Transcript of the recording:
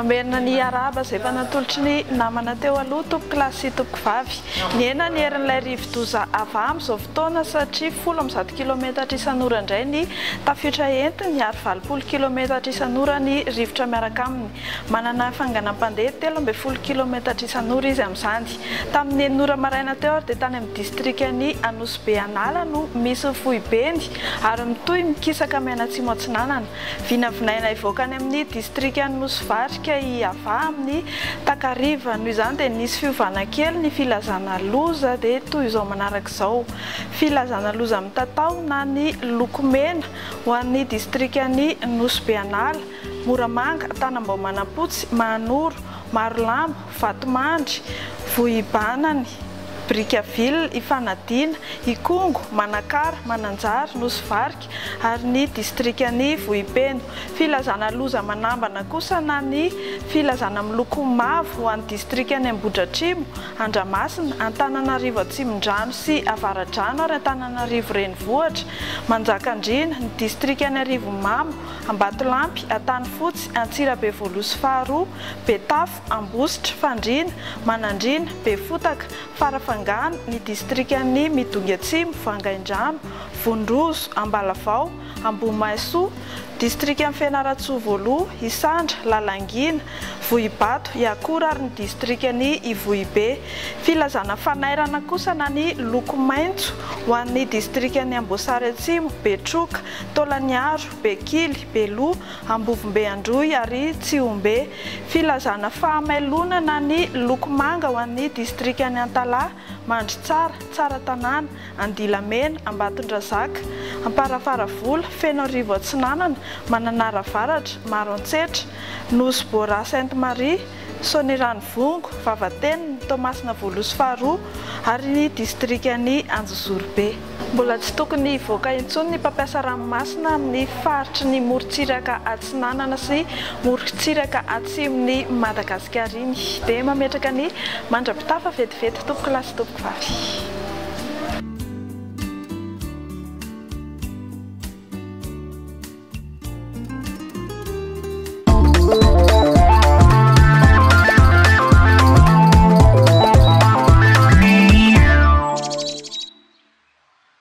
mamerina ny araba zay efa natolotry ny namana teo aloha tompoko kilasy sy tompoko vavy. Ny ena ny herin'ilay rivo-doza avy amin'izao fotoana satria 10 kilometatra isan'ora indray ny tafiotra entiny ary 20 kilometatra isan'ora ny rivotra miaraka aminy. Manana fanganam-pandeha 13 kilometatra isan'ora izy amin'izany. Tamin'ny 9 maraina teo ary dia tany amin'ny distrikany Anosy-Beanala no misy Fohibeny ary mitohy mikisaka Menatsimo Atsinanana. Vinavinaina ivoaka any amin'ny distrikany Nosy-Varika i ava amin'ny Takariva. Noho izany dia nisy fiovana kely ny filazana loza dia toy izao manaraka izao. Filazana loza amin'ny tatao na ny lokomena ho an'ny distrikany Nosy-Beanala, Moramanga, Tanambao-Manapotsy, Mahanoro, Marolambo, Vatomandry, Vohibanany, Brickaville, Ifanadina, Ikongo, Manakara, Mananjara, Nosy-Varika ary ny distrikany Vohipeno. Filazana loza manambana kosa na ny filazana miloko mavo ho an'ny distrikany Ambohidratrimo, Andramasina, Antananarivo Atsimondrano sy Avaradrano ary Antananarivo Renivohitra, Manjakandriana, ny distrikany Arivomamo, Ambatolampy, Antanifotsy, Antsirabe Voaloha sy Faharoa, Betafo, Ambositra, Fandriana, Manandriana, Befotaka, Farafangana, ny distrikany Midongy Atsimo, Vangaindrano, Vondrozo, Ambalavao, Ambohimaisoa, distrikany Fianaratsoa Voaloha, Isandra, Lalangina, Vohibato, Iakora ary ny distrikany Ivohibe. Filazana fanairana kosa na ny loko maitso ho an'ny distrikany Amboasary Atsimo, Betroka, Tolaniaro, Bekily, Beloa, Ambovombe Androy ary Tsiombe. Filazana fahamailona na ny loko manga ho an'ny distrikany Antalaha, Mandritsara, Tsaratanàna, Andilamena, Ambatondrazaka, Amparafaravola, Fenorivo Atsinanana, Mananaravara, Maroantsetra, Nosy-Bora, Sainte-Marie, Soanieranivongo, Vavateny, Tomasina Voaloha sy Faharoa ary ny distrikany Anjozorobe. Mbola tsy tokony hivoaka intsony ny mpampiasa ranomasina amin'ny faritry ny morontsiraka Atsinanana sy morontsiraka atsimon'ny Madagasikara iny. Dia mametraka ny mandrapitafa vetivety tompoko kilasy tompoko vavy.